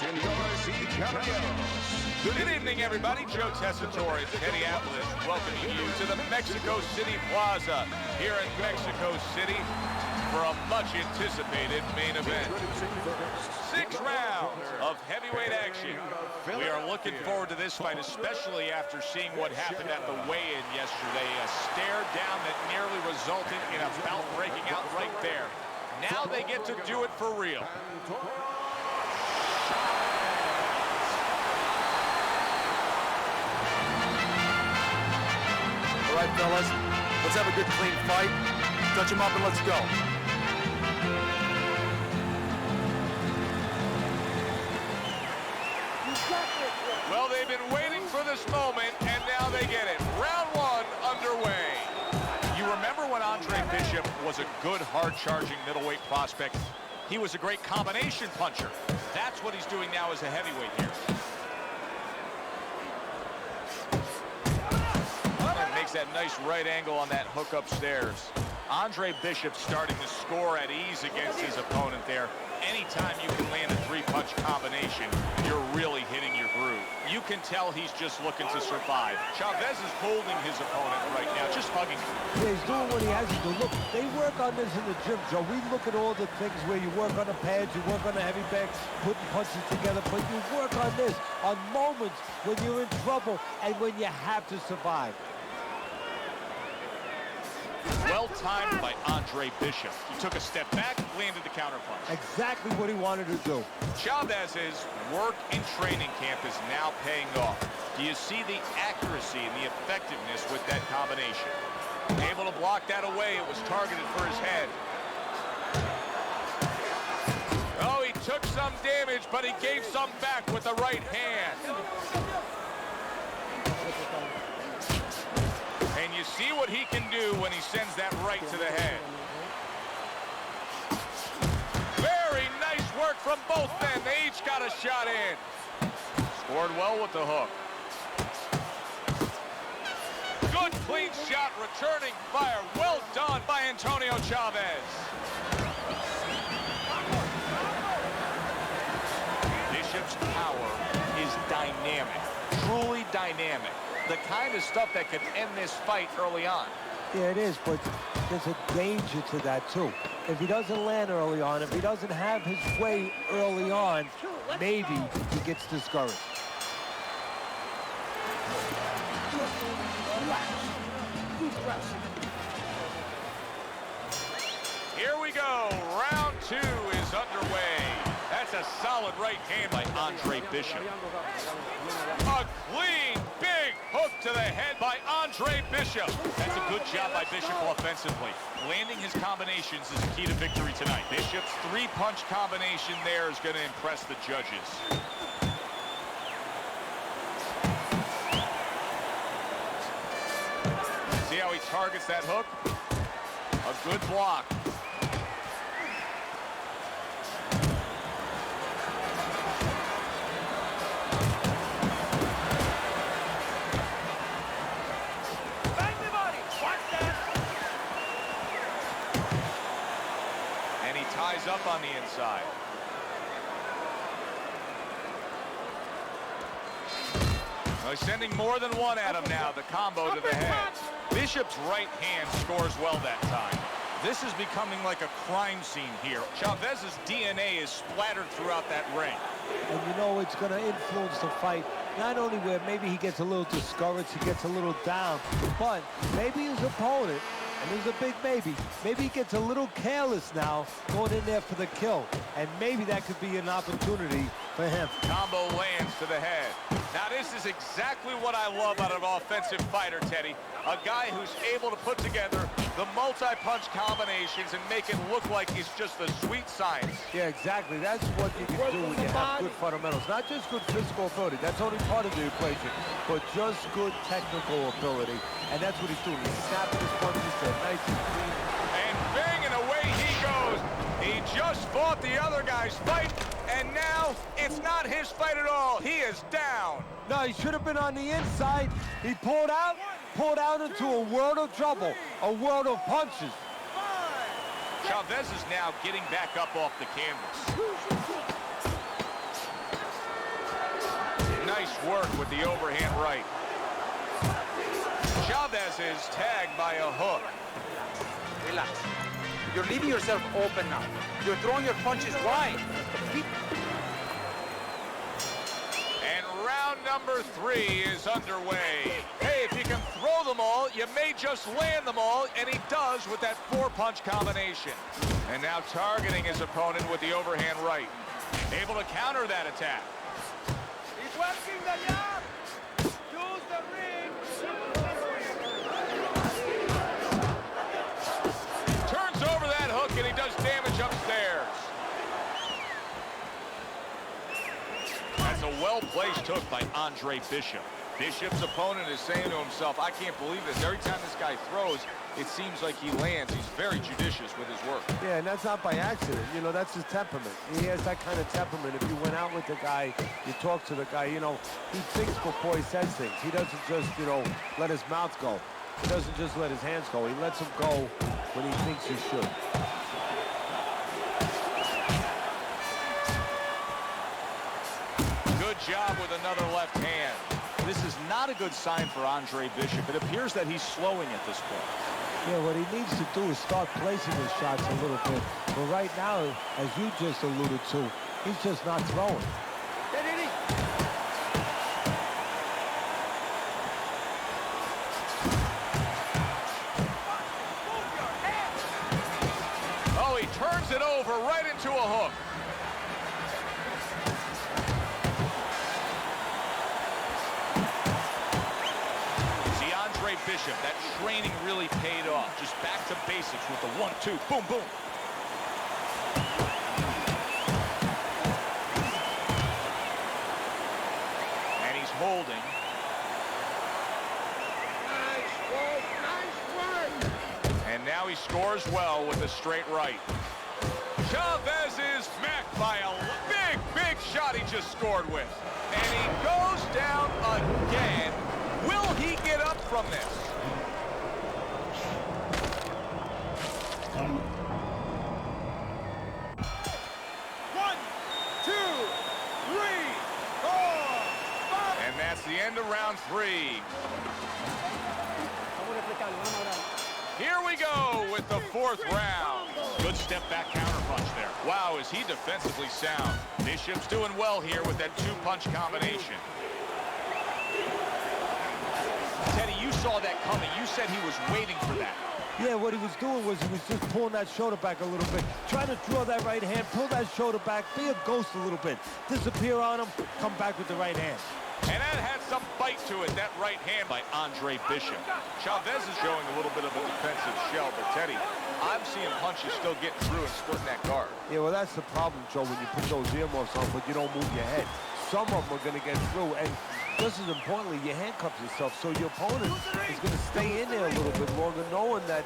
Señoras y caballeros. Good evening, everybody. Joe Tessitore and Teddy Atlas welcoming you to the Mexico City Plaza here in Mexico City for a much-anticipated main event. 6 rounds of heavyweight action. We are looking forward to this fight, especially after seeing what happened at the weigh-in yesterday. A stare down that nearly resulted in a bout breaking out right there. Now they get to do it for real. All right, fellas, let's have a good, clean fight. Touch him up and let's go. Well, they've been waiting for this moment, and now they get it. Round 1 underway. You remember when Andre Bishop was a good, hard-charging middleweight prospect? He was a great combination puncher. That's what he's doing now as a heavyweight here. And makes that nice right angle on that hook upstairs. Andre Bishop starting to score at ease against his opponent there. Anytime you can land a 3-punch combination, you're really hitting your groove. You can tell he's just looking to survive. Chavez is holding his opponent right now, just hugging him. Yeah, he's doing what he has to do. Look, they work on this in the gym, Joe. We look at all the things where you work on the pads, you work on the heavy bags, putting punches together, but you work on this on moments when you're in trouble and when you have to survive. Well timed by Andre Bishop. He took a step back, landed the counterpunch. Exactly what he wanted to do. Chavez's work in training camp is now paying off. Do you see the accuracy and the effectiveness with that combination? Able to block that away. It was targeted for his head. Oh, he took some damage, but he gave some back with the right hand. And you see what he can do when he sends that right to the head. Very nice work from both men. They each got a shot in. Scored well with the hook. Good clean shot, returning fire. Well done by Antonio Chavez. Bishop's power is dynamic, truly dynamic. The kind of stuff that could end this fight early on. Yeah, it is, but there's a danger to that, too. If he doesn't land early on, if he doesn't have his way early on, maybe he gets discouraged. Here we go. Round 2 is underway. That's a solid right hand by Andre Bishop. A clean, big hook to the head by Andre Bishop. That's a good job by Bishop offensively. Landing his combinations is the key to victory tonight. Bishop's 3-punch combination there is going to impress the judges. See how he targets that hook? A good block. Ties up on the inside. Well, he's sending more than one at him now, the combo to the head. Bishop's right hand scores well that time. This is becoming like a crime scene here. Chavez's DNA is splattered throughout that ring. And you know it's going to influence the fight, not only where maybe he gets a little discouraged, he gets a little down, but maybe his opponent, and there's a big maybe he gets a little careless now going in there for the kill. And maybe that could be an opportunity for him. Combo lands to the head. Now this is exactly what I love out of an offensive fighter, Teddy. A guy who's able to put together the multi-punch combinations and make it look like it's just a sweet science. Yeah, exactly. That's what you can do when you have good fundamentals. Not just good physical ability. That's only part of the equation. But just good technical ability. And that's what he's doing. He's snapping his punches there nice and clean. And bang, and away he goes. He just fought the other guy's fight, and now it's not his fight at all. He is down. No, he should have been on the inside. He pulled out into a world of trouble, a world of punches. Chavez is now getting back up off the canvas. Nice work with the overhand right. Chavez is tagged by a hook. Relax. You're leaving yourself open now. You're throwing your punches wide. And round number 3 is underway. Hey, if you can throw them all, you may just land them all, and he does with that 4-punch combination. And now targeting his opponent with the overhand right. Able to counter that attack. He's working the jab. Use the ring. Turns over that hook, and he does damage upstairs. That's a well-placed hook by Andre Bishop. Bishop's opponent is saying to himself, I can't believe this. Every time this guy throws, it seems like he lands. He's very judicious with his work. Yeah, and that's not by accident. You know, that's his temperament. He has that kind of temperament. If you went out with the guy, you talk to the guy, you know, he thinks before he says things. He doesn't just, you know, let his mouth go. He doesn't just let his hands go. He lets them go when he thinks he should. Good job with another left hand. This is not a good sign for Andre Bishop. It appears that he's slowing at this point. Yeah, what he needs to do is start placing his shots a little bit. But right now, as you just alluded to, he's just not throwing. Oh, he turns it over right into a hook. Bishop, that training really paid off. Just back to basics with the 1-2, boom, boom. And he's holding. Nice work, nice work. And now he scores well with a straight right. Chavez is smacked by a big, big shot he just scored with. And he goes down again. Will he get up from this? One, two, three, four, five. And that's the end of round 3. Here we go with the 4th round. Good step back counter punch there. Wow, is he defensively sound. Bishop's doing well here with that 2-punch combination. Teddy, you saw that coming. You said he was waiting for that. Yeah, what he was doing was he was just pulling that shoulder back a little bit, trying to draw that right hand, pull that shoulder back, be a ghost a little bit, disappear on him, come back with the right hand. And that had some bite to it, that right hand by Andre Bishop. Chavez is showing a little bit of a defensive shell, but Teddy, I'm seeing punches still getting through and splitting that guard. Yeah, well, that's the problem, Joe, when you put those earmuffs on, but you don't move your head. Some of them are going to get through, and just as importantly, you handcuff yourself, so your opponent is going to stay in there a little bit longer, knowing that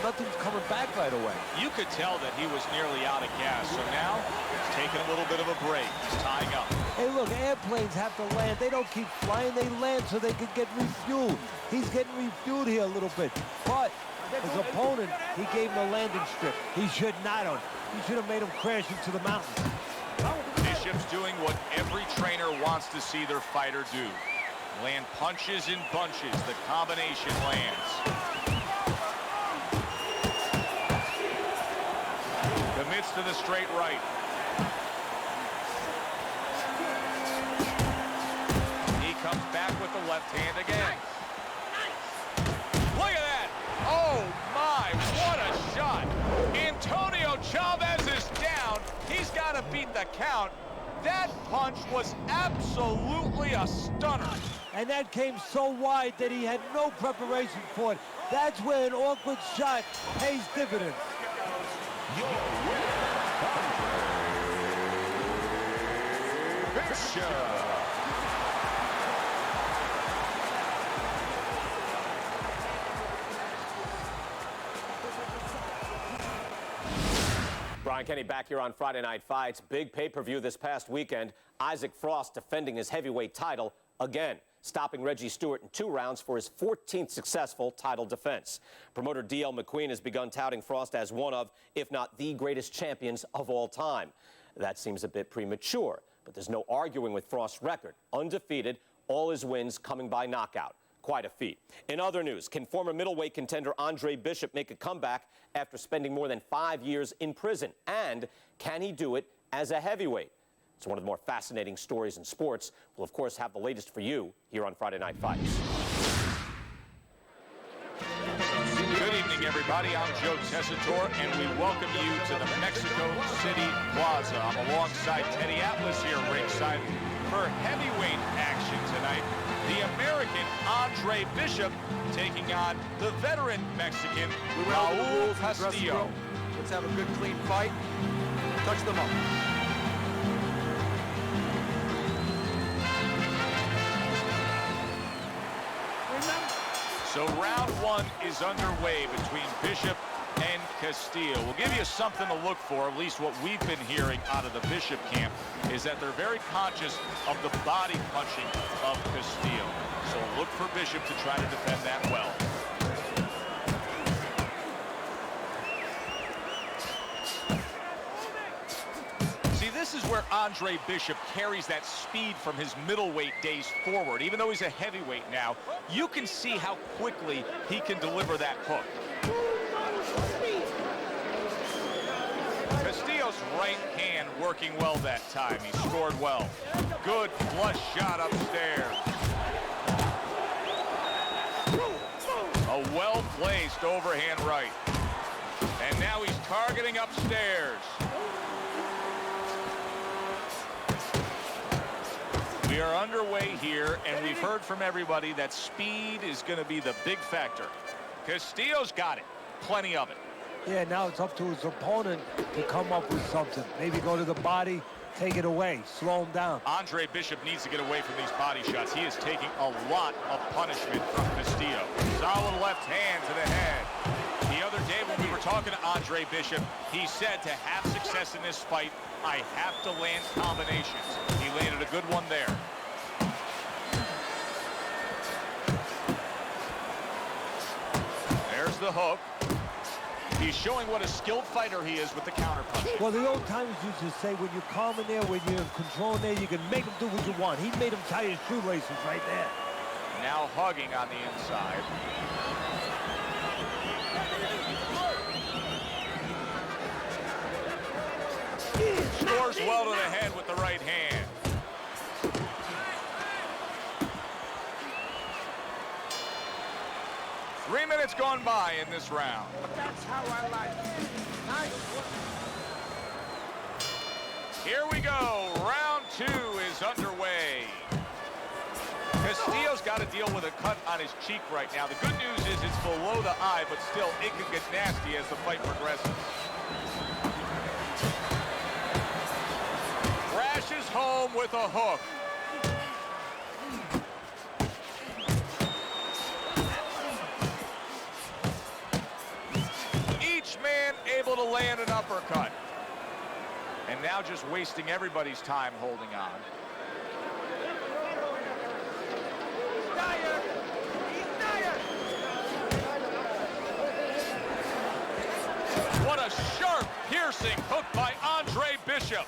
nothing's coming back right away. You could tell that he was nearly out of gas, so now he's taking a little bit of a break. He's tying up. Hey, look, airplanes have to land. They don't keep flying. They land so they can get refueled. He's getting refueled here a little bit, but his opponent, he gave him a landing strip. He should not have. He should have made him crash into the mountains. Bishop's doing what every trainer wants to see their fighter do. Land punches in bunches. The combination lands. Commits to the straight right. He comes back with the left hand again. Look at that. Oh, my. What a shot. Antonio Chavez is down. He's got to beat the count. That punch was absolutely a stunner. And that came so wide that he had no preparation for it. That's where an awkward shot pays dividends. Brian Kenny back here on Friday Night Fights. Big pay-per-view this past weekend. Isaac Frost defending his heavyweight title again, stopping Reggie Stewart in 2 rounds for his 14th successful title defense. Promoter D.L. McQueen has begun touting Frost as one of, if not the greatest champions of all time. That seems a bit premature, but there's no arguing with Frost's record. Undefeated, all his wins coming by knockout. Quite a feat. In other news, can former middleweight contender Andre Bishop make a comeback after spending more than 5 years in prison? And can he do it as a heavyweight? It's one of the more fascinating stories in sports. We'll, of course, have the latest for you here on Friday Night Fights. Good evening, everybody. I'm Joe Tessitore, and we welcome you to the Mexico City Plaza. I'm alongside Teddy Atlas here ringside for heavyweight action tonight. The American Andre Bishop taking on the veteran Mexican Raul Castillo. Let's have a good, clean fight. Touch them up. So round one is underway between Bishop and Castillo. We'll give you something to look for, at least what we've been hearing out of the Bishop camp, is that they're very conscious of the body punching of Castillo. So look for Bishop to try to defend that well. See, this is where Andre Bishop carries that speed from his middleweight days forward. Even though he's a heavyweight now, you can see how quickly he can deliver that hook. Castillo's right hand working well that time. He scored well. Good flush shot upstairs. A well-placed overhand right. And now he's targeting upstairs. We are underway here, and we've heard from everybody that speed is going to be the big factor. Castillo's got it. Plenty of it. Yeah, now it's up to his opponent to come up with something. Maybe go to the body, take it away, slow him down. Andre Bishop needs to get away from these body shots. He is taking a lot of punishment from Castillo. Solid left hand to the head. The other day when we were talking to Andre Bishop, he said to have success in this fight, I have to land combinations. He landed a good one there. There's the hook. He's showing what a skilled fighter he is with the counterpunch. Well, the old timers used to say when you're calm in there, when you're in control in there, you can make him do what you want. He made him tie his shoelaces right there. Now hugging on the inside. Scores well to the head with the right hand. Three minutes gone by in this round. That's how I like it. Nice. Here we go. Round two is underway. Castillo's got to deal with a cut on his cheek right now. The good news is it's below the eye, but still it could get nasty as the fight progresses. Crashes home with a hook. Each man able to land an uppercut. And now just wasting everybody's time holding on. What a sharp, piercing hook by Andre Bishop.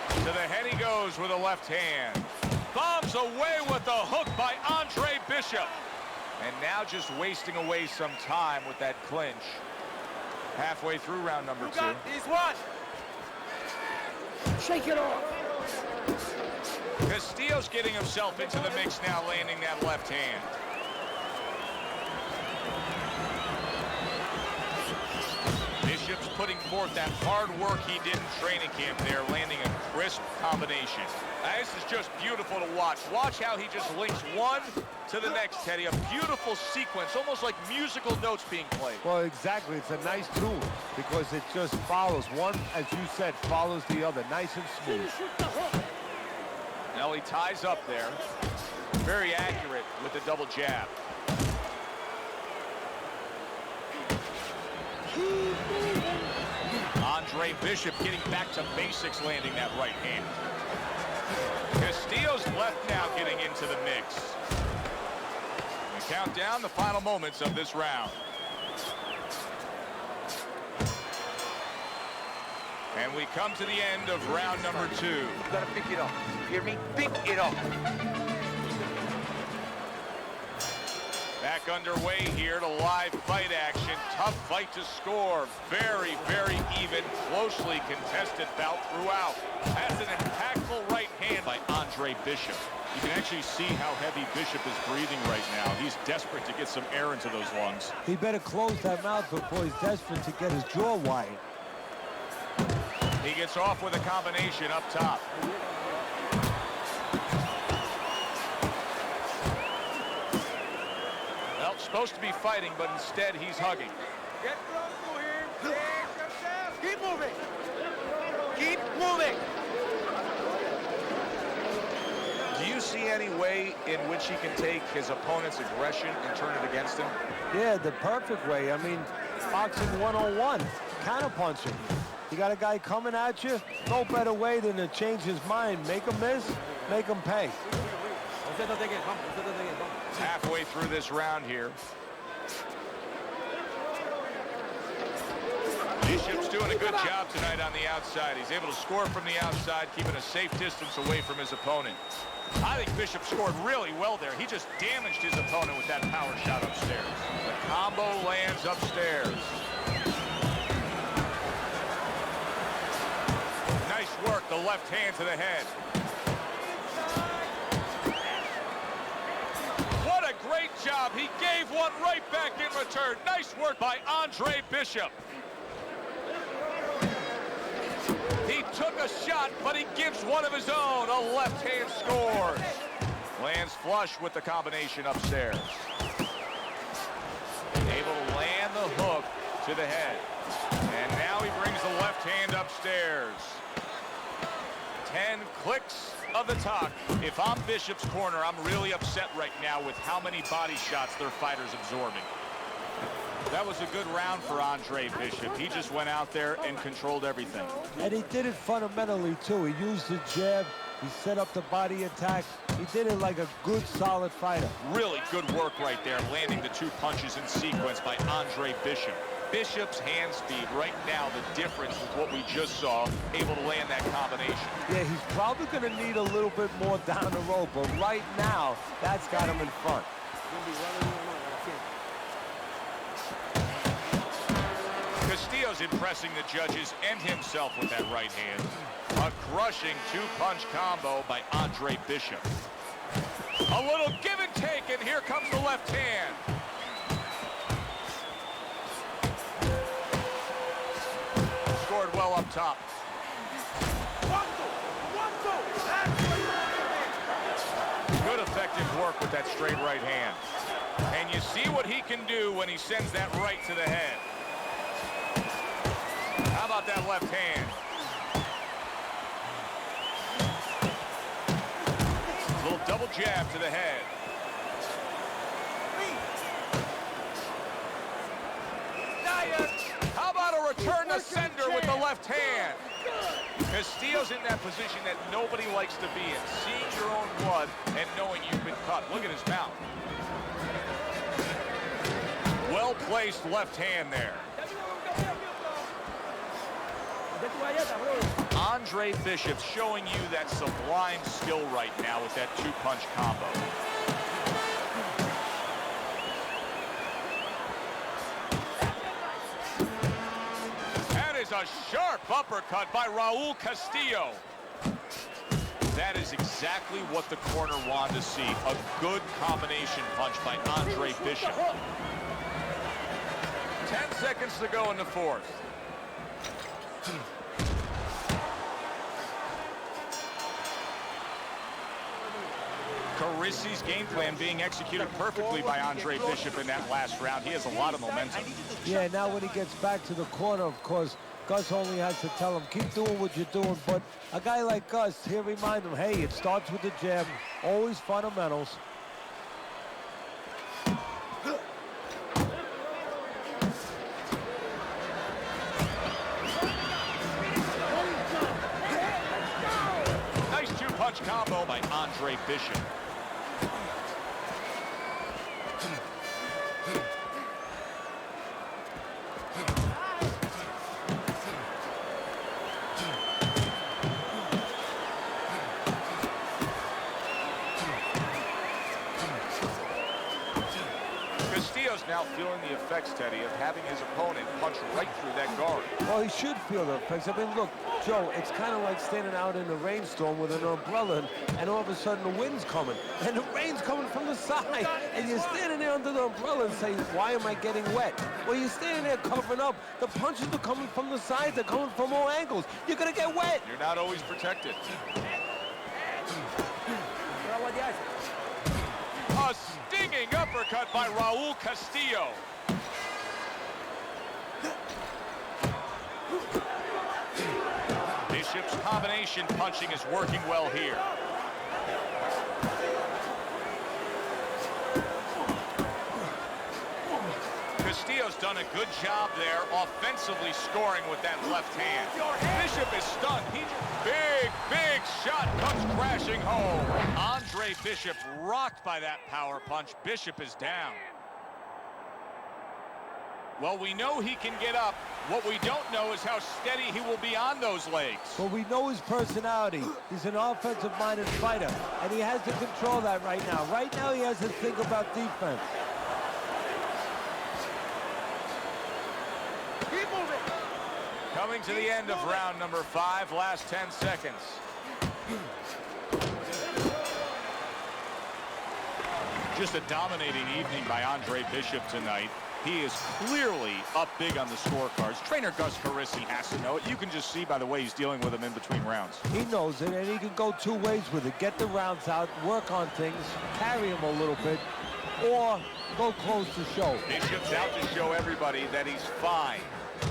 To the head he goes with a left hand. Bombs away with the hook by Andre Bishop. And now just wasting away some time with that clinch. Halfway through round number two. This one. Shake it off. Castillo's getting himself into the mix now, landing that left hand. Bishop's putting forth that hard work he did in training camp there, landing a crisp combination. This is just beautiful to watch. Watch how he just links one to the next, Teddy. A beautiful sequence, almost like musical notes being played. Well, exactly. It's a nice tune because it just follows. One, as you said, follows the other. Nice and smooth. Now he ties up there. Very accurate with the double jab. Andre Bishop getting back to basics, landing that right hand. Castillo's left now getting into the mix. We count down the final moments of this round. And we come to the end of round number 2. You gotta pick it up. You hear me? Pick it up. Back underway here to live fight action. Tough fight to score. Very, very even, closely contested bout throughout. Has an impactful right hand by Andre Bishop. You can actually see how heavy Bishop is breathing right now. He's desperate to get some air into those lungs. He better close that mouth before he's desperate to get his jaw wide. He gets off with a combination up top. Well, supposed to be fighting, but instead he's hugging. Get close to him. Keep moving. Keep moving. Do you see any way in which he can take his opponent's aggression and turn it against him? Yeah, the perfect way. I mean, boxing 101, counterpunching. You got a guy coming at you, no better way than to change his mind. Make him miss, make him pay. Halfway through this round here. Bishop's doing a good job tonight on the outside. He's able to score from the outside, keeping a safe distance away from his opponent. I think Bishop scored really well there. He just damaged his opponent with that power shot upstairs. The combo lands upstairs. Nice work, the left hand to the head. What a great job. He gave one right back in return. Nice work by Andre Bishop. He took a shot, but he gives one of his own. A left hand scores. Lands flush with the combination upstairs. Able to land the hook to the head. And now he brings the left hand upstairs. 10 clicks of the talk. If I'm Bishop's corner, I'm really upset right now with how many body shots their fighter's absorbing. That was a good round for Andre Bishop. He just went out there and controlled everything. And he did it fundamentally, too. He used the jab. He set up the body attack. He did it like a good, solid fighter. Really good work right there, landing the 2 punches in sequence by Andre Bishop. Bishop's hand speed right now, the difference with what we just saw, able to land that combination. Yeah, he's probably going to need a little bit more down the road, but right now, that's got him in front. Castillo's impressing the judges and himself with that right hand. A crushing 2-punch combo by Andre Bishop. A little give and take, and here comes the left hand. Scored well up top. Good effective work with that straight right hand. And you see what he can do when he sends that right to the head. How about that left hand? A little double jab to the head. How about a return to sender with the left hand? Castillo's in that position that nobody likes to be in. Seeing your own blood and knowing you've been cut. Look at his mouth. Well-placed left hand there. Andre Bishop showing you that sublime skill right now with that 2-punch combo. That is a sharp uppercut by Raul Castillo. That is exactly what the corner wanted to see. A good combination punch by Andre Bishop. 10 seconds to go in the 4th. Carissi's game plan being executed perfectly by Andre Bishop in that last round. He has a lot of momentum. Yeah, now when he gets back to the corner, of course, Gus only has to tell him, keep doing what you're doing. But a guy like Gus, he'll remind him, hey, it starts with the jab, always fundamentals. Nice 2-punch combo by Andre Bishop. effects, Teddy, of having his opponent punch right through that guard. Well, he should feel the effects. I mean, look, Joe, it's kind of like standing out in a rainstorm with an umbrella, and all of a sudden the wind's coming, and the rain's coming from the side, and you're standing there under the umbrella and saying, why am I getting wet? Well, you're standing there covering up. The punches are coming from the sides. They're coming from all angles. You're going to get wet. You're not always protected. A stinging uppercut by Raul Castillo. Bishop's combination punching is working well here. Castillo's done a good job there, offensively scoring with that left hand. Bishop is stunned. Big shot comes crashing home. Andre Bishop rocked by that power punch. Bishop is down. Well, we know he can get up. What we don't know is how steady he will be on those legs. Well, we know his personality. He's an offensive-minded fighter, and he has to control that right now. Right now, he has to think about defense. Coming to the end of round number 5, last 10 seconds. Just a dominating evening by Andre Bishop tonight. He is clearly up big on the scorecards. Trainer Gus Carisi has to know it. You can just see by the way he's dealing with him in between rounds. He knows it, and he can go two ways with it. Get the rounds out, work on things, carry him a little bit, or go close to show. Bishop's out to show everybody that he's fine.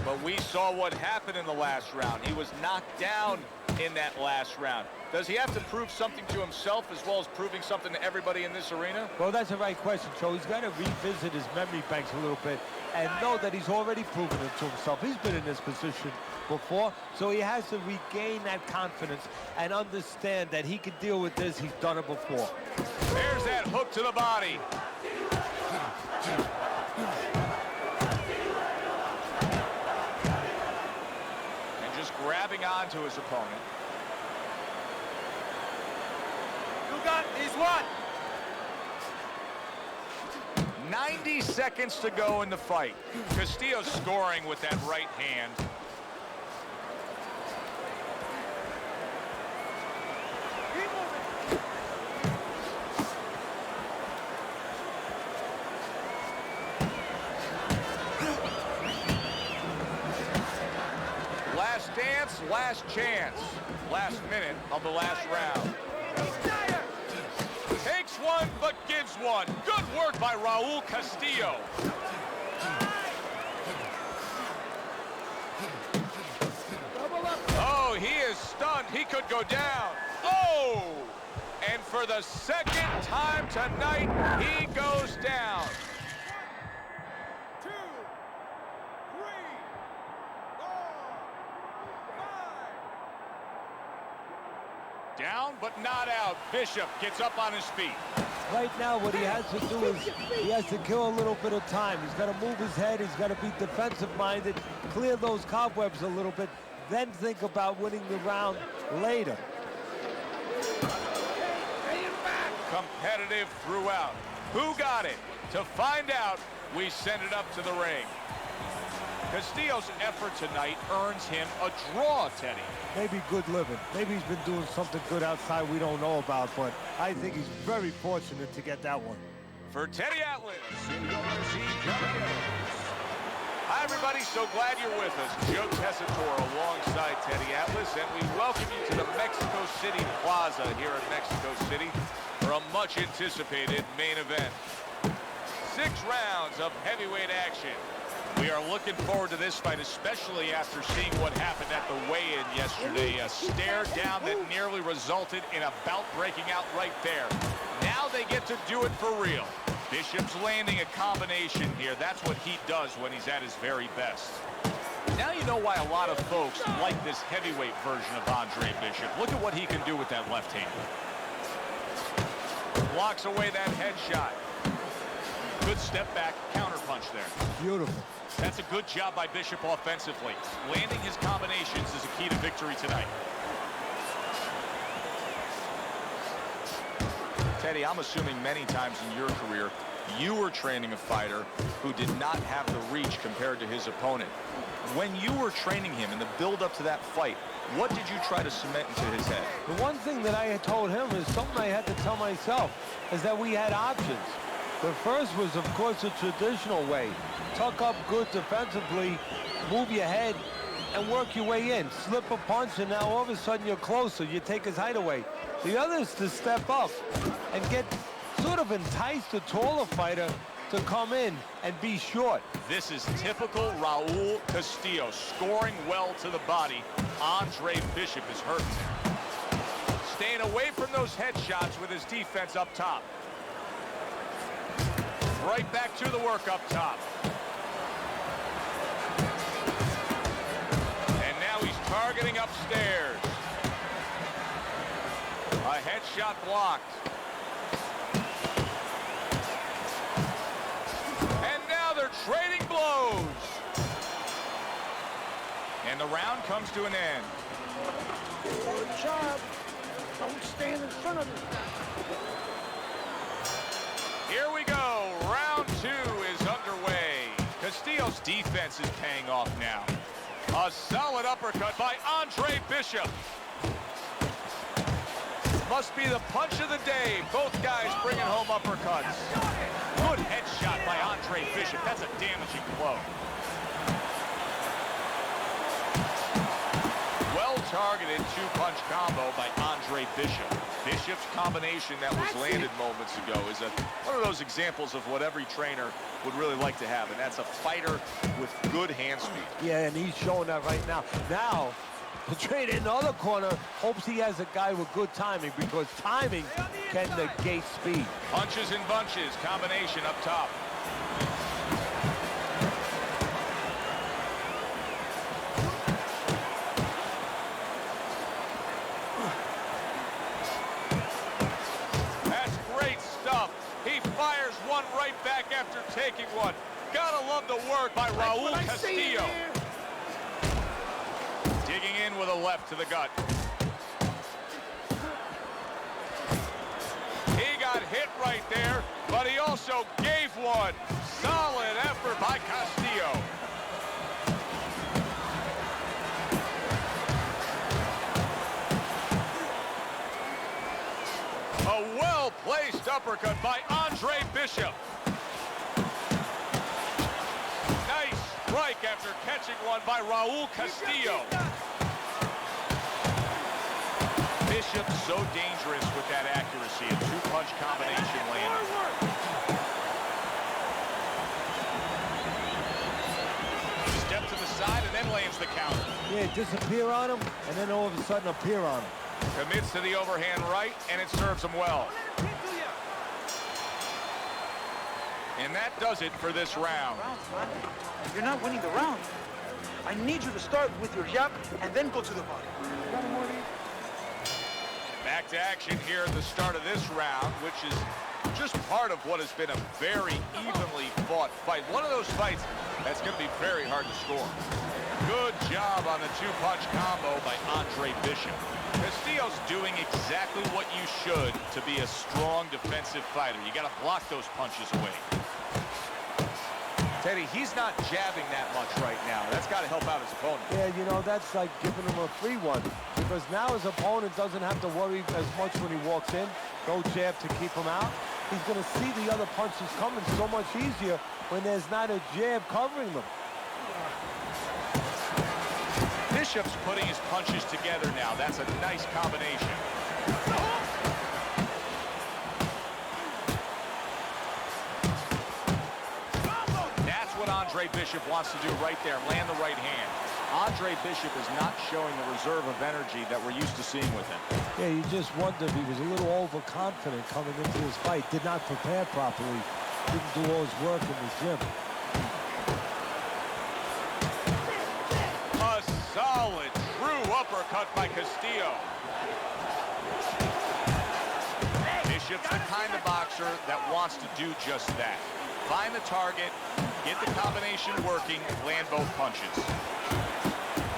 But we saw what happened in the last round. He was knocked down in that last round. Does he have to prove something to himself as well as proving something to everybody in this arena? Well, that's the right question, Joe. He's got to revisit his memory banks a little bit and know that he's already proven it to himself. He's been in this position before, so he has to regain that confidence and understand that he can deal with this. He's done it before. There's that hook to the body. And just grabbing onto his opponent. He's won. 90 seconds to go in the fight. Castillo's scoring with that right hand. Last dance, last chance. Last minute of the last round. Takes one, but gives one. Good work by Raul Castillo. Oh, he is stunned. He could go down. Oh! And for the second time tonight, he goes down. 2, 3, 4, 5. Down, but not out. Bishop gets up on his feet. Right now, what he has to do is he has to kill a little bit of time. He's got to move his head. He's got to be defensive-minded, clear those cobwebs a little bit, then think about winning the round later. Competitive throughout. Who got it? To find out, we send it up to the ring. Castillo's effort tonight earns him a draw, Teddy. Maybe good living. Maybe he's been doing something good outside we don't know about, but I think he's very fortunate to get that one. For Teddy Atlas. Hi, everybody. So glad you're with us. Joe Tessitore alongside Teddy Atlas, and we welcome you to the Mexico City Plaza here in Mexico City for a much-anticipated main event. 6 rounds of heavyweight action. We are looking forward to this fight, especially after seeing what happened at the weigh-in yesterday. A stare down that nearly resulted in a bout breaking out right there. Now they get to do it for real. Bishop's landing a combination here. That's what he does when he's at his very best. Now you know why a lot of folks like this heavyweight version of Andre Bishop. Look at what he can do with that left hand. Blocks away that headshot. Good step back, counter punch there. Beautiful. That's a good job by Bishop offensively. Landing his combinations is a key to victory tonight. Teddy, I'm assuming many times in your career, you were training a fighter who did not have the reach compared to his opponent. When you were training him in the build-up to that fight, what did you try to cement into his head? The one thing that I had told him is something I had to tell myself, is that we had options. The first was, of course, the traditional way. Tuck up good defensively, move your head, and work your way in. Slip a punch, and now all of a sudden you're closer. You take his height away. The other is to step up and sort of entice the taller fighter to come in and be short. This is typical Raul Castillo, scoring well to the body. Andre Bishop is hurt. Staying away from those headshots with his defense up top. Right back to the work up top. And now he's targeting upstairs. A headshot blocked. And now they're trading blows. And the round comes to an end. Good job. Don't stand in front of him. Here we go. Round 2 is underway. Castillo's defense is paying off now. A solid uppercut by Andre Bishop. Must be the punch of the day. Both guys bringing home uppercuts. Good headshot by Andre Bishop. That's a damaging blow. Well-targeted two-punch combo by Andre Bishop. Bishop's combination that was landed moments ago is one of those examples of what every trainer would really like to have, and that's a fighter with good hand speed. Yeah, and he's showing that right now. Now, the trainer in the other corner hopes he has a guy with good timing, because timing can negate speed. Punches and bunches, combination up top. That's great stuff. He fires one right back after taking one. Gotta love the work by Raul Castillo. Digging in with a left to the gut. He got hit right there, but he also gave one. Solid effort by Castillo. A well-placed uppercut by Andre Bishop. Nice strike after catching one by Raul Castillo. Bishop's so dangerous with that accuracy. A two-punch combination landed. Step to the side and then lands the counter. Yeah, disappear on him, and then all of a sudden appear on him. Commits to the overhand right, and it serves him well. And that does it for this round. You're not winning the round. I need you to start with your jab and then go to the body. Back to action here at the start of this round, which is just part of what has been a very evenly fought fight. One of those fights that's going to be very hard to score. Good job on the two-punch combo by Andre Bishop. Castillo's doing exactly what you should to be a strong defensive fighter. You got to block those punches away. Teddy, he's not jabbing that much right now. That's got to help out his opponent. Yeah, you know, that's like giving him a free one, because now his opponent doesn't have to worry as much when he walks in. No jab to keep him out. He's going to see the other punches coming so much easier when there's not a jab covering them. Bishop's putting his punches together now. That's a nice combination. That's what Andre Bishop wants to do right there, land the right hand. Andre Bishop is not showing the reserve of energy that we're used to seeing with him. Yeah, you just wonder if he was a little overconfident coming into his fight, did not prepare properly, didn't do all his work in the gym. A solid, true uppercut by Castillo. Bishop's the kind of boxer that wants to do just that. Find the target, get the combination working, land both punches.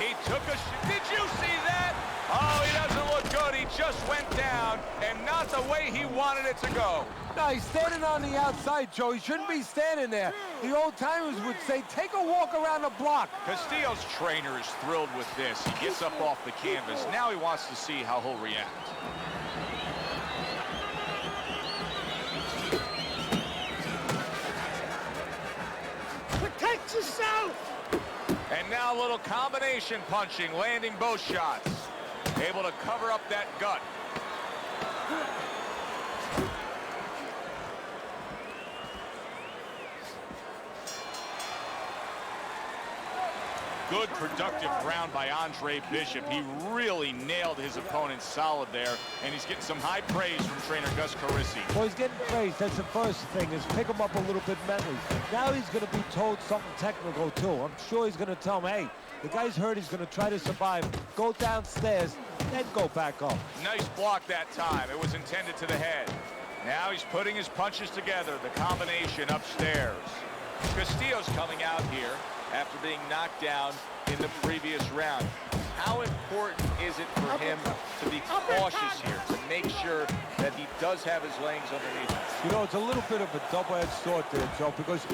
He took a... Did you see that? Oh, he doesn't look good. He just went down, and not the way he wanted it to go. No, he's standing on the outside, Joe. He shouldn't be standing there. The old-timers would say, take a walk around the block. Castillo's trainer is thrilled with this. He gets up off the canvas. Now he wants to see how he'll react. Protect yourself! And now a little combination punching, landing both shots. Able to cover up that gut. Good, productive round by Andre Bishop. He really nailed his opponent solid there, and he's getting some high praise from trainer Gus Carisi. Well, he's getting praised. That's the first thing, is pick him up a little bit mentally. Now he's going to be told something technical, too. I'm sure he's going to tell him, hey, the guy's hurt. He's going to try to survive. Go downstairs, then go back up. Nice block that time. It was intended to the head. Now he's putting his punches together, the combination upstairs. Castillo's coming out here after being knocked down in the previous round. How important is it for him to be cautious here, to make sure that he does have his legs underneath him? You know, it's a little bit of a double-edged sword there, Joe, because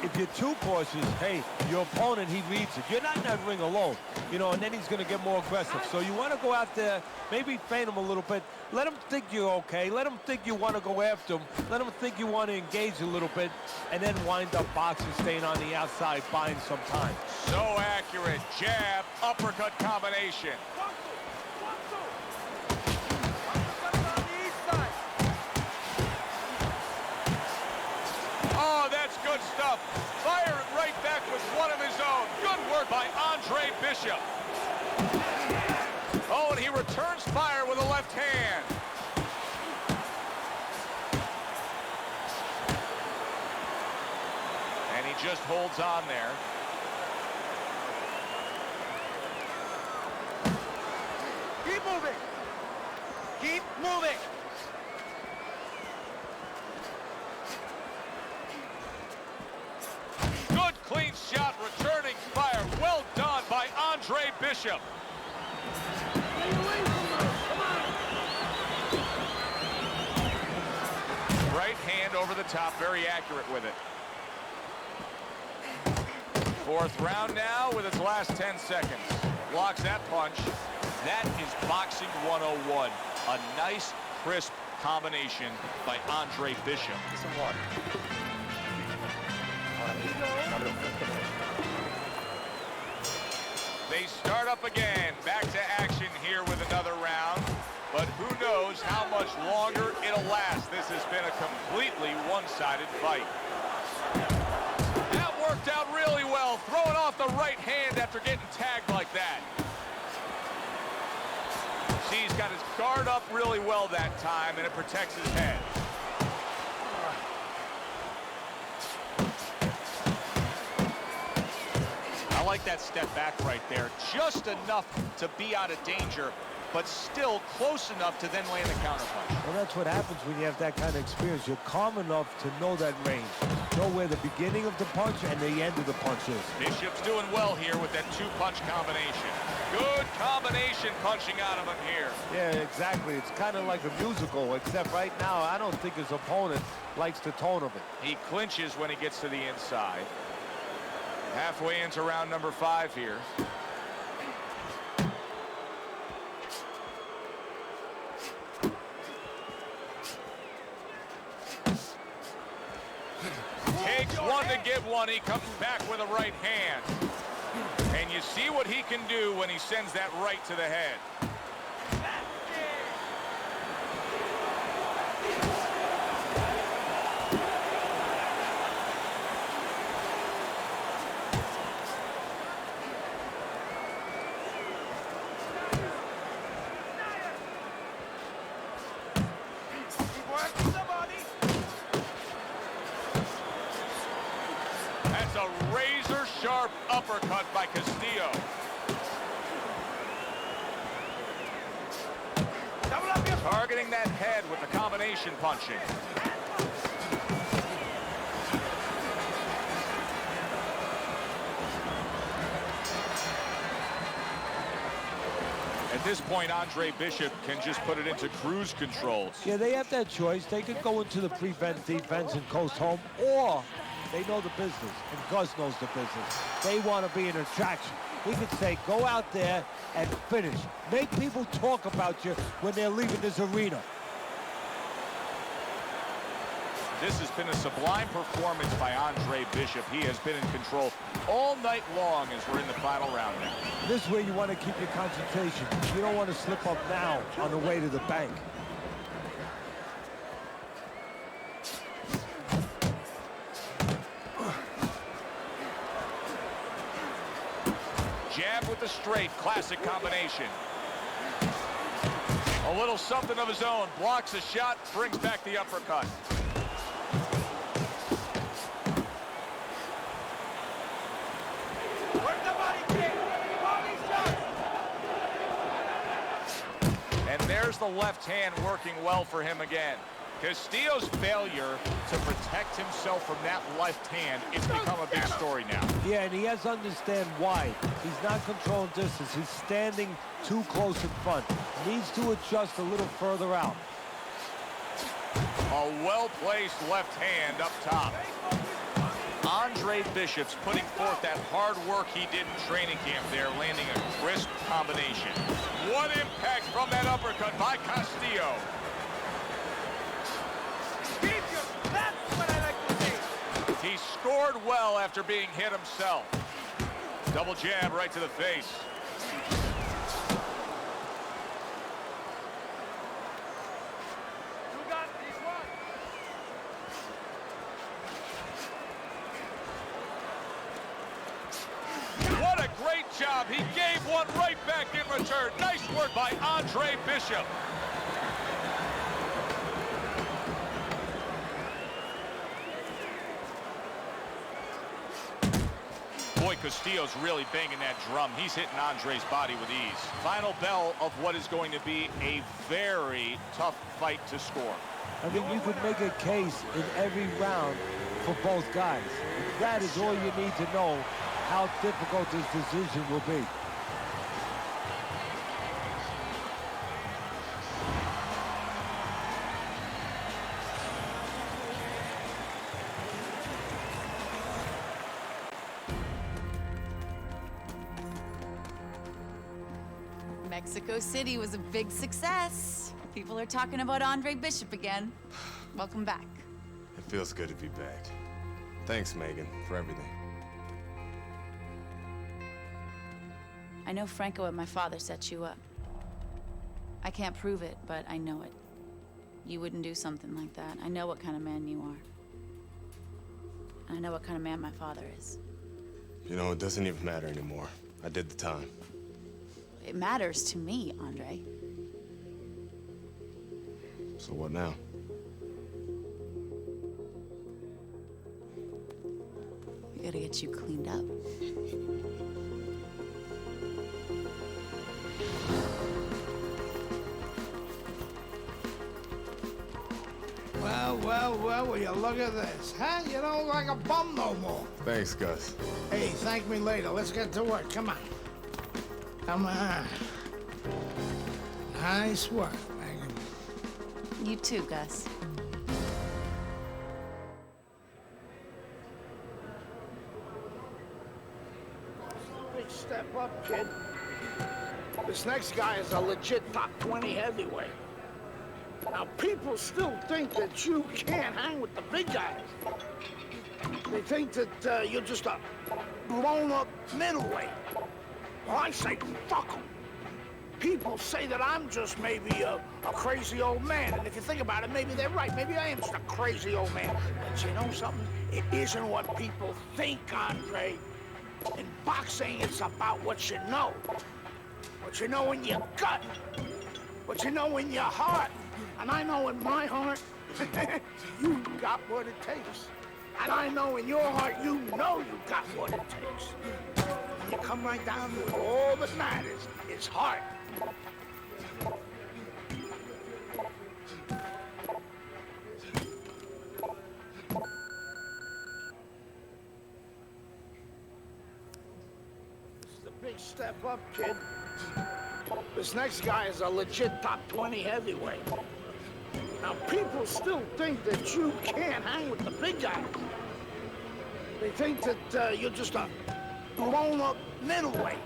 if you're too cautious, hey, your opponent, he reads it. You're not in that ring alone, you know, and then he's going to get more aggressive. So you want to go out there, maybe feint him a little bit. Let him think you're okay. Let him think you want to go after him. Let him think you want to engage a little bit, and then wind up boxing, staying on the outside, buying some time. So accurate. Jab, uppercut combination. Oh, that's good stuff. Fire it right back with one of his own. Good work by Andre Bishop. Oh, and he returns fire with a left hand. And he just holds on there. Keep moving! Keep moving! Good clean shot, returning fire. Well done by Andre Bishop. Stay away from her! Come on! Right hand over the top, very accurate with it. Fourth round now with its last 10 seconds. Blocks that punch. That is boxing 101. A nice, crisp combination by Andre Bishop. Some water. They start up again. Back to action here with another round. But who knows how much longer it'll last. This has been a completely one-sided fight. That worked out really well. Throwing off the right hand after getting tagged like that. See, he's got his guard up really well that time, and it protects his head. I like that step back right there. Just enough to be out of danger, but still close enough to then land the counterpunch. Well, that's what happens when you have that kind of experience. You're calm enough to know that range. Know where the beginning of the punch and the end of the punch is. Bishop's doing well here with that two-punch combination. Good combination punching out of him here. Yeah, exactly. It's kind of like a musical, except right now, I don't think his opponent likes the tone of it. He clinches when he gets to the inside. Halfway into round number 5 here. Takes one to get one. He comes back with a right hand. And you see what he can do when he sends that right to the head. That's a razor-sharp uppercut by Castillo. Targeting that head with the combination punching. At this point, Andre Bishop can just put it into cruise control. Yeah, they have that choice. They could go into the prevent defense and coast home, or they know the business, and Gus knows the business. They want to be an attraction. He could say, go out there and finish. Make people talk about you when they're leaving this arena. This has been a sublime performance by Andre Bishop. He has been in control all night long as we're in the final round now. This is where you want to keep your concentration. You don't want to slip up now on the way to the bank. Jab with the straight, classic combination. A little something of his own, blocks a shot, brings back the uppercut. And there's the left hand working well for him again. Castillo's failure to protect himself from that left hand, it's become a big story now. Yeah, and he has to understand why. He's not controlling distance. He's standing too close in front. Needs to adjust a little further out. A well-placed left hand up top. Andre Bishop's putting forth that hard work he did in training camp there, landing a crisp combination. What impact from that uppercut by Castillo. That's what I like to see. He scored well after being hit himself. Double jab right to the face. You got this one. What a great job. He gave one right back in return. Nice work by Andre Bishop. Boy, Castillo's really banging that drum. He's hitting Andre's body with ease. Final bell of what is going to be a very tough fight to score. I mean, you could make a case in every round for both guys. That is all you need to know how difficult this decision will be. Mexico City was a big success. People are talking about Andre Bishop again. Welcome back. It feels good to be back. Thanks, Megan, for everything. I know Franco and my father set you up. I can't prove it, but I know it. You wouldn't do something like that. I know what kind of man you are. And I know what kind of man my father is. You know, it doesn't even matter anymore. I did the time. It matters to me, Andre. So what now? We gotta get you cleaned up. Well, will you look at this, huh? You don't look like a bum no more. Thanks, Gus. Hey, thank me later. Let's get to work. Come on. Come on. Nice work, Megan. You too, Gus. Big step up, kid. This next guy is a legit top 20 heavyweight. Now, people still think that you can't hang with the big guys. They think that you're just a blown-up middleweight. Well, I say, fuck them. People say that I'm just maybe a crazy old man, and if you think about it, maybe they're right. Maybe I am just a crazy old man. But you know something? It isn't what people think, Andre. In boxing, it's about what you know. What you know in your gut. What you know in your heart. And I know in my heart, you got what it takes. And I know in your heart, you know you got what it takes. When you come right down to it, all that matters is heart. This is a big step up, kid. This next guy is a legit top 20 heavyweight. Now, people still think that you can't hang with the big guys. They think that you're just a blown-up middleweight.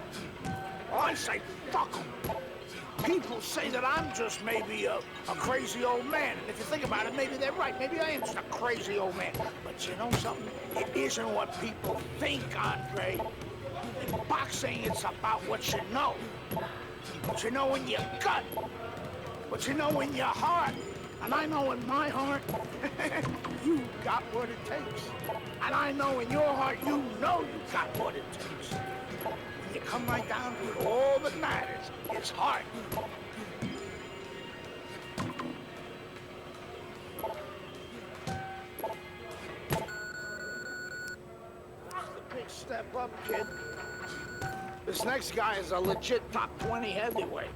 Well, I say, fuck them. People say that I'm just maybe a crazy old man. And if you think about it, maybe they're right. Maybe I am just a crazy old man. But you know something? It isn't what people think, Andre. In boxing, it's about what you know. What you know in your gut. What you know in your heart. And I know in my heart, you got what it takes. And I know in your heart, you know you got what it takes. When you come right down to it, all that matters is heart. That's the big step up, kid. This next guy is a legit top 20 heavyweight.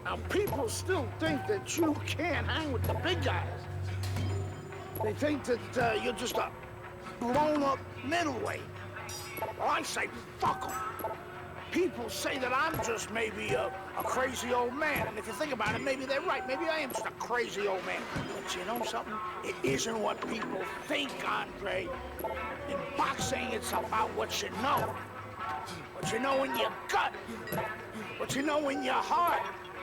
Now, people still think that you can't hang with the big guys. They think that you're just a blown-up middleweight. Well, I say, fuck them. People say that I'm just maybe a crazy old man. And if you think about it, maybe they're right. Maybe I am just a crazy old man. But you know something? It isn't what people think, Andre. In boxing, it's about what you know. What you know in your gut. What you know in your heart.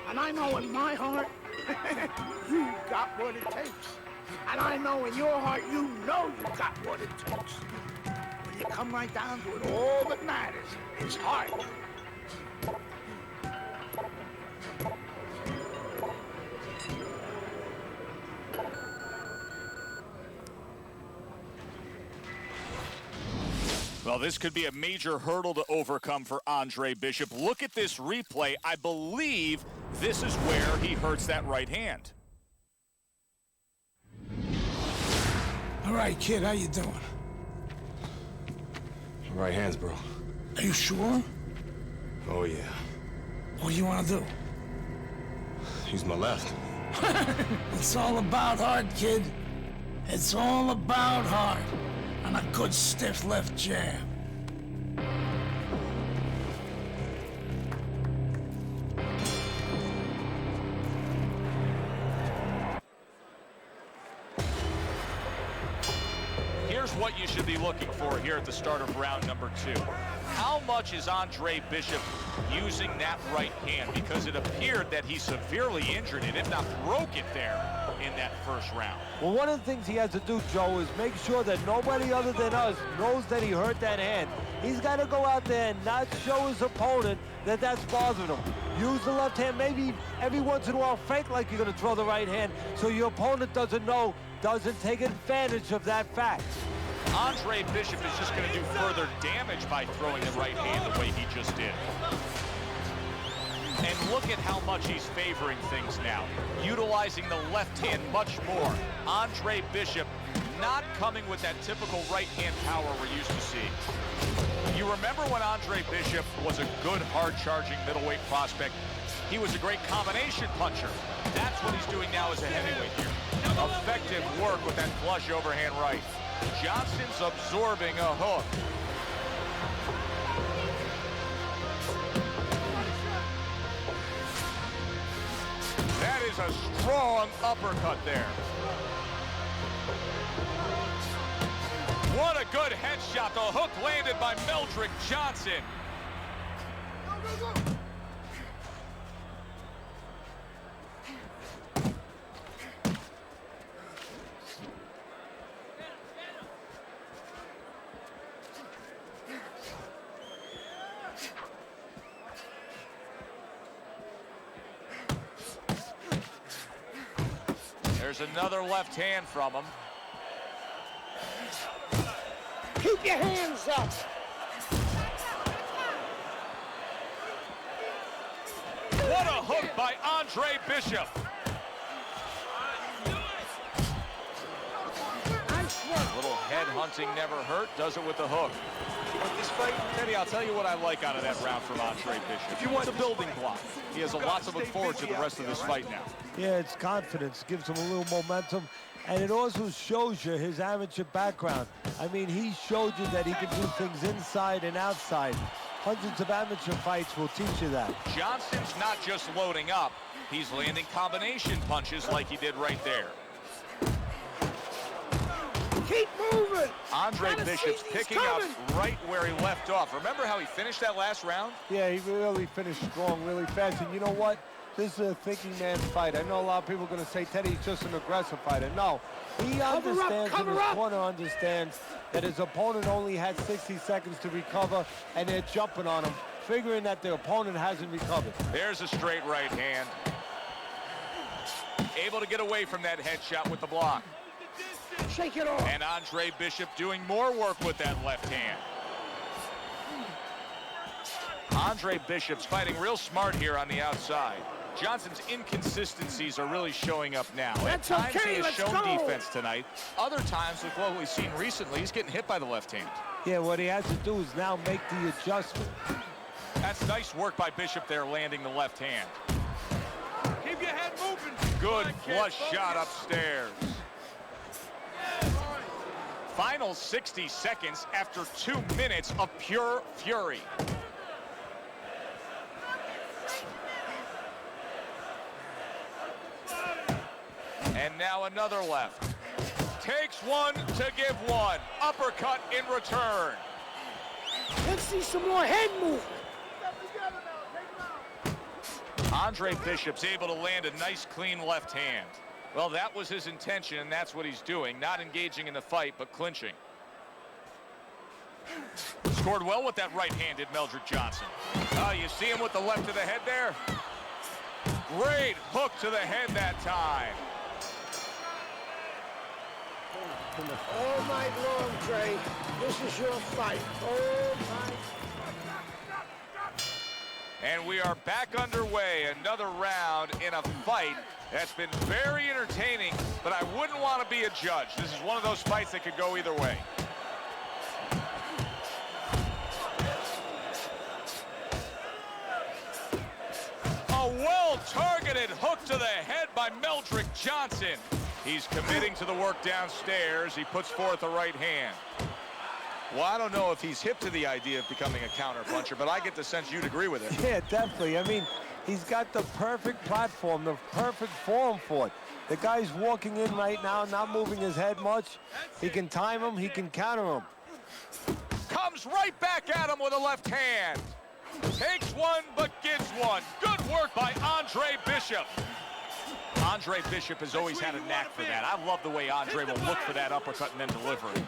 And I know in my heart, you got what it takes. And I know in your heart, you know you got what it takes. When you come right down to it, all that matters is heart. Well, this could be a major hurdle to overcome for Andre Bishop. Look at this replay. I believe this is where he hurts that right hand. All right, kid, how you doing? Right hands, bro. Are you sure? Oh, yeah. What do you want to do? Use my left. It's all about heart, kid. It's all about heart. And a good stiff left jab. Here's what you should be looking for here at the start of round number 2. How much is Andre Bishop using that right hand? Because it appeared that he severely injured it, if not broke it there in that first round. Well, one of the things he has to do, Joe, is make sure that nobody other than us knows that he hurt that hand. He's got to go out there and not show his opponent that that's bothering him. Use the left hand, maybe every once in a while fake like you're going to throw the right hand so your opponent doesn't know, doesn't take advantage of that fact. Andre Bishop is just going to do further damage by throwing the right hand the way he just did. And look at how much he's favoring things now, utilizing the left hand much more. Andre Bishop not coming with that typical right hand power we're used to seeing. You remember when Andre Bishop was a good, hard-charging middleweight prospect? He was a great combination puncher. That's what he's doing now as a heavyweight here. Effective work with that flush overhand right. Johnson's absorbing a hook. That is a strong uppercut there. What a good headshot. The hook landed by Meldrick Johnson. There's another left hand from him. Keep your hands up. What a hook by Andre Bishop. A little head hunting never hurt, does it with the hook. This fight, Teddy, I'll tell you what I like out of that round from Andre Bishop. If you want a building block, he has a lot to look forward to the rest of this fight now. Yeah, it's confidence, gives him a little momentum, and it also shows you his amateur background. I mean, he showed you that he can do things inside and outside. Hundreds of amateur fights will teach you that. Johnson's not just loading up, he's landing combination punches like he did right there. Keep moving. Andre Gotta Bishop's see these picking up coming. right where he left off. Remember how he finished that last round? Yeah, he really finished strong, really fast. And you know what? This is a thinking man's fight. I know a lot of people are going to say Teddy's just an aggressive fighter. No, he understands, and his corner understands that his opponent only had 60 seconds to recover, and they're jumping on him, figuring that the opponent hasn't recovered. There's a straight right hand. Able to get away from that headshot with the block. Shake it off. And Andre Bishop doing more work with that left hand. Andre Bishop's fighting real smart here on the outside. Johnson's inconsistencies are really showing up now. That's At times okay, he has let's shown go. defense tonight. Other times, with what we've seen recently, he's getting hit by the left hand. Yeah, what he has to do is now make the adjustment. That's nice work by Bishop there, landing the left hand. Keep your head moving. Good flush shot upstairs. Final 60 seconds after 2 minutes of pure fury. And now another left. Takes one to give one. Uppercut in return. Let's see some more head movement. Andre Bishop's able to land a nice, clean left hand. Well, that was his intention, and that's what he's doing. Not engaging in the fight, but clinching. Scored well with that right-handed Meldrick Johnson. Oh, you see him with the left to the head there? Great hook to the head that time. All night long, Trey. This is your fight. Oh, my. And we are back underway. Another round in a fight that's been very entertaining, but I wouldn't want to be a judge. This is one of those fights that could go either way. A well-targeted hook to the head by Meldrick Johnson. He's committing to the work downstairs. He puts forth a right hand. Well, I don't know if he's hip to the idea of becoming a counter-puncher, but I get the sense you'd agree with it. Yeah, definitely. I mean, he's got the perfect platform, the perfect form for it. The guy's walking in right now, not moving his head much. He can time him, he can counter him. Comes right back at him with a left hand. Takes one, but gives one. Good work by Andre Bishop. Andre Bishop has always had a knack for that. I love the way Andre will look for that uppercut and then deliver it.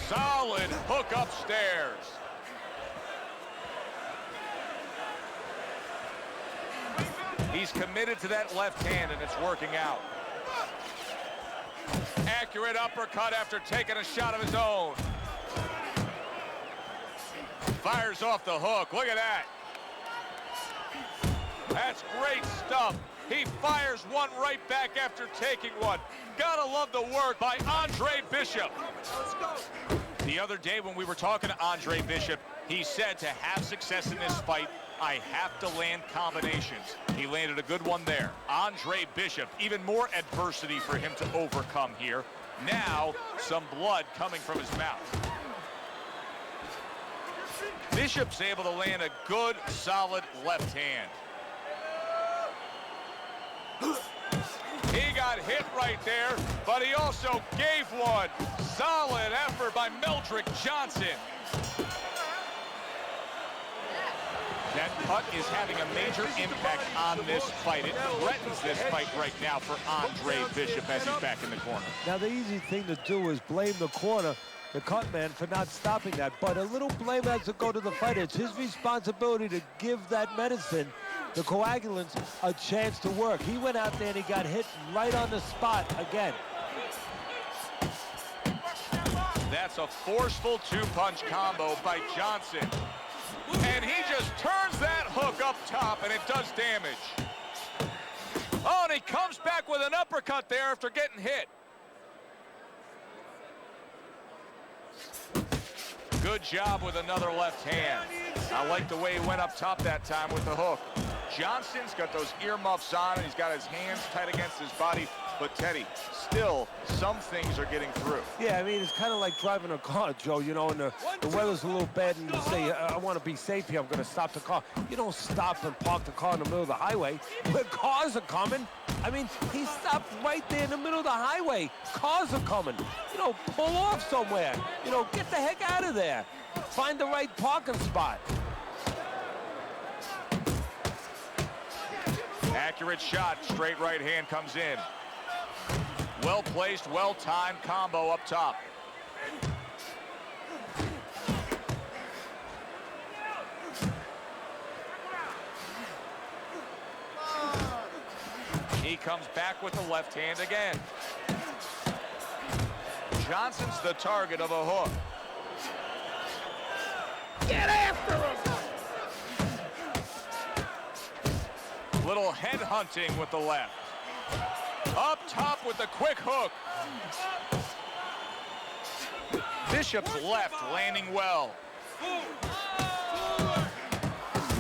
Solid hook upstairs. He's committed to that left hand, and it's working out. Accurate uppercut after taking a shot of his own. Fires off the hook. Look at that. That's great stuff. He fires one right back after taking one. Gotta love the work by Andre Bishop. Let's go. The other day when we were talking to Andre Bishop, he said to have success in this fight, I have to land combinations. He landed a good one there. Andre Bishop, even more adversity for him to overcome here. Now, some blood coming from his mouth. Bishop's able to land a good, solid left hand. He got hit right there, but he also gave one. Solid effort by Meldrick Johnson. That cut is having a major impact on this fight. It threatens this fight right now for Andre Bishop as he's back in the corner. Now, the easy thing to do is blame the corner, the cut man, for not stopping that. But a little blame has to go to the fighter. It's his responsibility to give that medicine, the coagulants, a chance to work. He went out there and he got hit right on the spot again. That's a forceful two-punch combo by Johnson. And he just turns that hook up top, and it does damage. Oh, and he comes back with an uppercut there after getting hit. Good job with another left hand. I like the way he went up top that time with the hook. Johnson's got those earmuffs on, and he's got his hands tight against his body. but Teddy, still, some things are getting through. Yeah, I mean, it's kind of like driving a car, Joe, you know, and the weather's a little bad, and you say, I want to be safe here, I'm going to stop the car. You don't stop and park the car in the middle of the highway where cars are coming. I mean, he stopped right there in the middle of the highway. Cars are coming. You know, pull off somewhere. You know, get the heck out of there. Find the right parking spot. Accurate shot, straight right hand comes in. Well-placed, well-timed combo up top. He comes back with the left hand again. Johnson's the target of a hook. Get after him! Little head hunting with the left. Up top with the quick hook. Bishop's left landing well.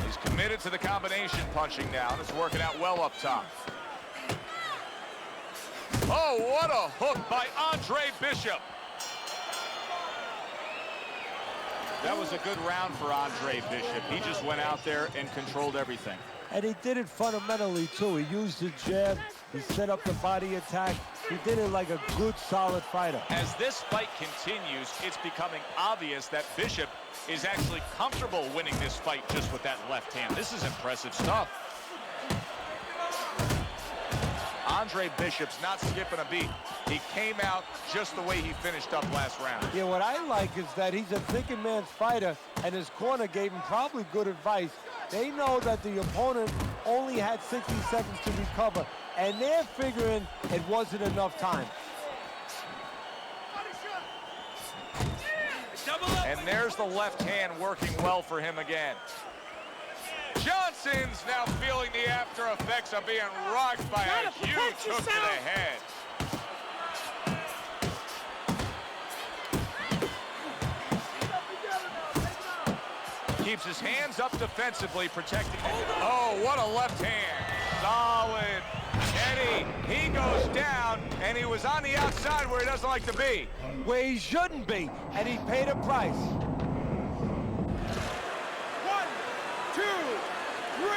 He's committed to the combination punching now, and it's working out well up top. Oh, what a hook by Andre Bishop. That was a good round for Andre Bishop. He just went out there and controlled everything. And he did it fundamentally, too. He used the jab. He set up the body attack. He did it like a good, solid fighter. As this fight continues, it's becoming obvious that Bishop is actually comfortable winning this fight just with that left hand. This is impressive stuff. Andre Bishop's not skipping a beat. He came out just the way he finished up last round. Yeah, what I like is that he's a thinking man's fighter, and his corner gave him probably good advice. They know that the opponent only had 60 seconds to recover, and they're figuring it wasn't enough time. And there's the left hand working well for him again. Johnson's now feeling the after effects of being rocked by a huge hook to the head. Keeps his hands up defensively, protecting it. Oh, what a left hand. Solid. Eddie, he goes down, and he was on the outside where he doesn't like to be. Where he shouldn't be, and he paid a price. 1, 2, 3,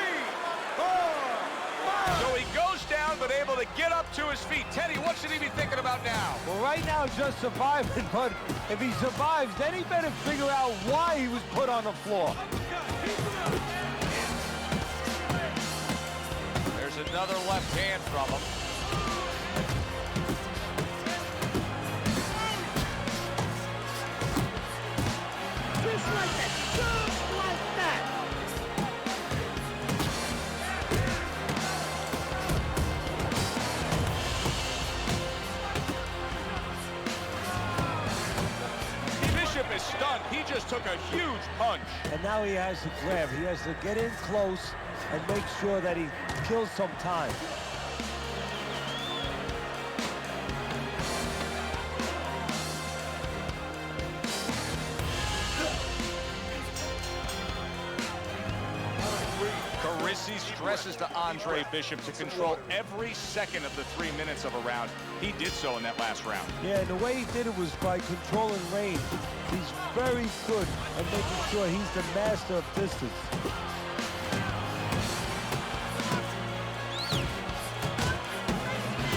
4, 5. So he goes down, but able to get up to his feet. Teddy, what should he be thinking about now? Well, right now, just surviving, but if he survives, then he better figure out why he was put on the floor. There's another left hand from him. Just like that, just like that. Bishop is stunned. He just took a huge punch. And now he has to grab. He has to get in close and make sure that he kills some time. Carisi stresses to Andre Bishop to control every second of the 3 minutes of a round. He did so in that last round. Yeah, and the way he did it was by controlling range. He's very good at making sure he's the master of distance.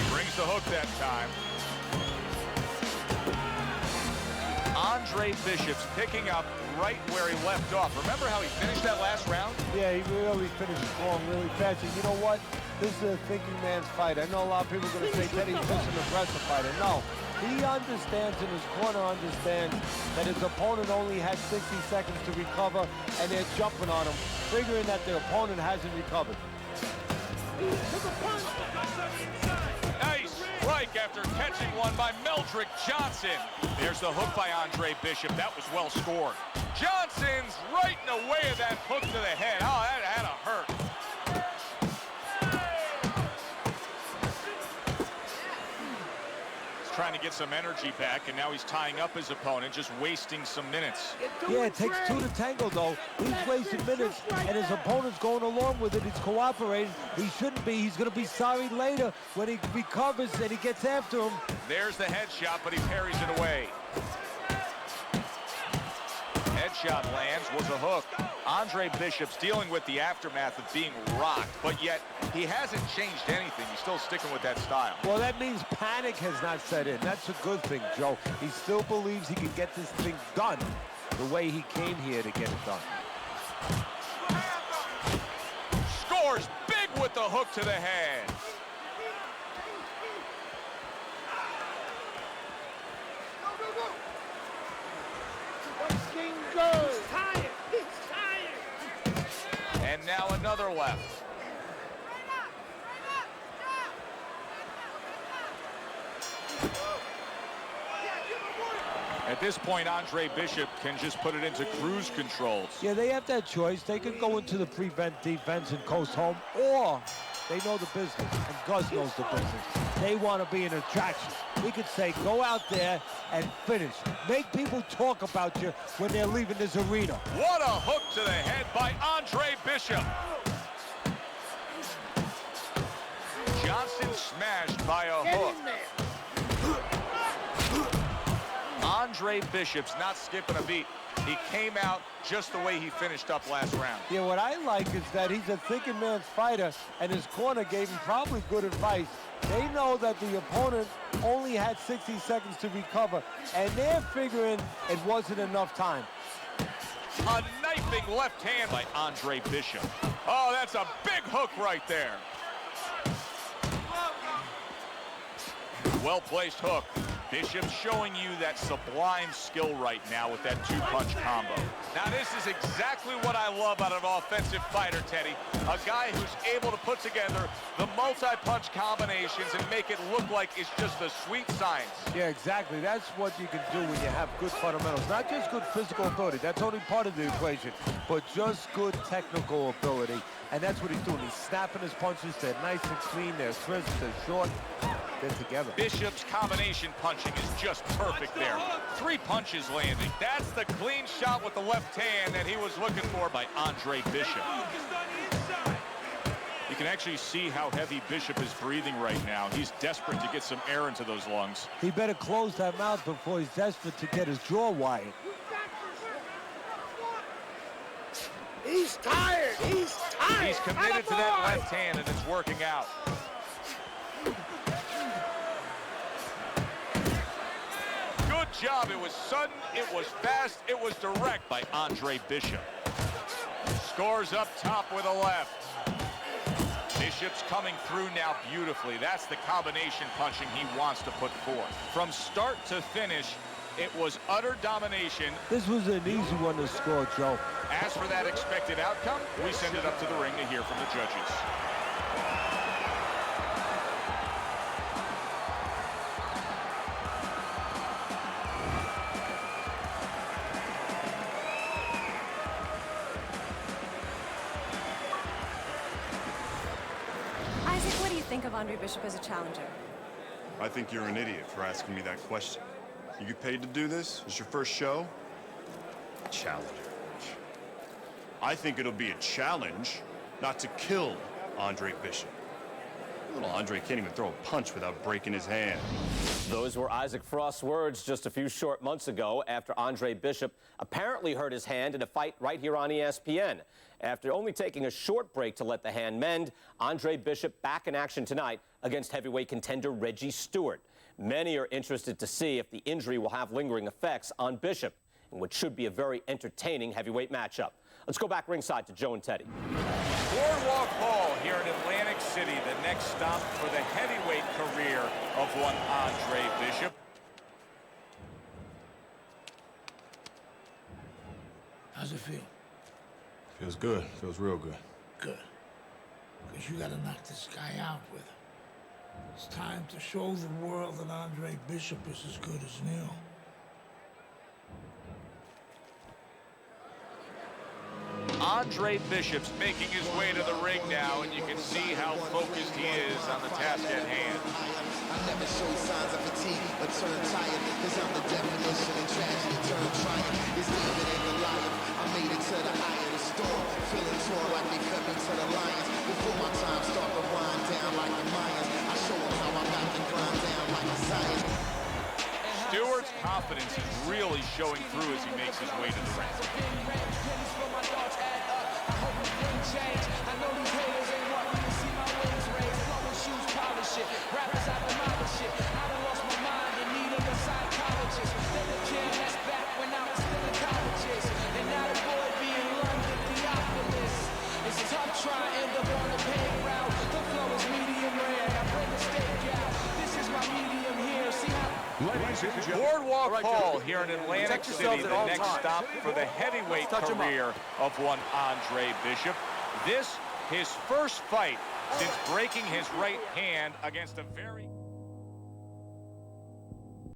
Brings the hook that time. Andre Bishop's picking up right where he left off. Remember how he finished that last round? Yeah, he really finished strong, really fast. And you know what? This is a thinking man's fight. I know a lot of people are going to say Teddy's just an aggressive fighter. No, he understands, and his corner understands that his opponent only had 60 seconds to recover, and they're jumping on him, figuring that the opponent hasn't recovered. Nice strike after catching one by Meldrick Johnson. There's the hook by Andre Bishop. That was well scored. Johnson's right in the way of that hook to the head. Oh, that had to hurt. He's trying to get some energy back, and now he's tying up his opponent, just wasting some minutes. Yeah, it takes two to tango, though. He's wasting minutes, and his opponent's going along with it. He's cooperating. He shouldn't be. He's going to be sorry later when he recovers and he gets after him. There's the headshot, but he parries it away. Headshot lands, was a hook. Andre Bishop's dealing with the aftermath of being rocked, but yet he hasn't changed anything. He's still sticking with that style. Well, that means panic has not set in. That's a good thing, Joe. He still believes he can get this thing done the way he came here to get it done. Scores big with the hook to the head. He's tired. He's tired. And now another left. At this point, Andre Bishop can just put it into cruise controls. Yeah, they have that choice. They can go into the prevent defense and coast home, or they know the business, and Gus knows the business. They want to be an attraction. We could say, go out there and finish. Make people talk about you when they're leaving this arena. What a hook to the head by Andre Bishop. Johnson smashed by a hook. Andre Bishop's not skipping a beat. He came out just the way he finished up last round. Yeah, what I like is that he's a thinking man's fighter, and his corner gave him probably good advice. They know that the opponent only had 60 seconds to recover, and they're figuring it wasn't enough time. A knifing left hand by Andre Bishop. Oh, that's a big hook right there. Well-placed hook. Bishop's showing you that sublime skill right now with that two-punch combo. Now, this is exactly what I love out of an offensive fighter, Teddy. A guy who's able to put together the multi-punch combinations and make it look like it's just a sweet science. Yeah, exactly. That's what you can do when you have good fundamentals. Not just good physical ability. That's only part of the equation, but just good technical ability. And that's what he's doing. He's snapping his punches. They're nice and clean. They're crisp. They're short. They're together. Bishop's combination punching is just perfect there. 3 punches landing. That's the clean shot with the left hand that he was looking for by Andre Bishop. You can actually see how heavy Bishop is breathing right now. He's desperate to get some air into those lungs. He better close that mouth before he's desperate to get his jaw wired. He's tired. He's tired. He's committed to that left hand, and it's working out. Good job. It was sudden, it was fast, it was direct by Andre Bishop. Scores up top with a left. Bishop's coming through now beautifully. That's the combination punching he wants to put forth. From start to finish, it was utter domination. This was an easy one to score, Joe. As for that expected outcome, we send it up to the ring to hear from the judges. Isaac, what do you think of Andre Bishop as a challenger? I think you're an idiot for asking me that question. You get paid to do this? It's your first show? Challenger. I think it'll be a challenge not to kill Andre Bishop. Little Andre can't even throw a punch without breaking his hand. Those were Isaac Frost's words just a few short months ago after Andre Bishop apparently hurt his hand in a fight right here on ESPN. After only taking a short break to let the hand mend, Andre Bishop back in action tonight against heavyweight contender Reggie Stewart. Many are interested to see if the injury will have lingering effects on Bishop in what should be a very entertaining heavyweight matchup. Let's go back ringside to Joe and Teddy. Boardwalk Hall here in Atlantic City, the next stop for the heavyweight career of one Andre Bishop. How's it feel? Feels good. Feels real good. Good. Because you gotta knock this guy out with him. It's time to show the world that Andre Bishop is as good as Neil. Andre Bishop's making his way to the ring now, and you can see how focused he is on the task at hand. I never show signs of fatigue or turn tired, cause I'm the definition of tragedy turned triumph. It's David and Goliath. I made it to the eye of the storm, feeling torn like they fed me to the lions. Before my time start to wind down like the Mayans, I show them how I got to grind down like a Zion. Stewart's confidence is really showing through as he makes his way to the ring. Boardwalk Hall here in Atlantic City, the next stop for the heavyweight career of one Andre Bishop. This, his first fight since breaking his right hand against a very...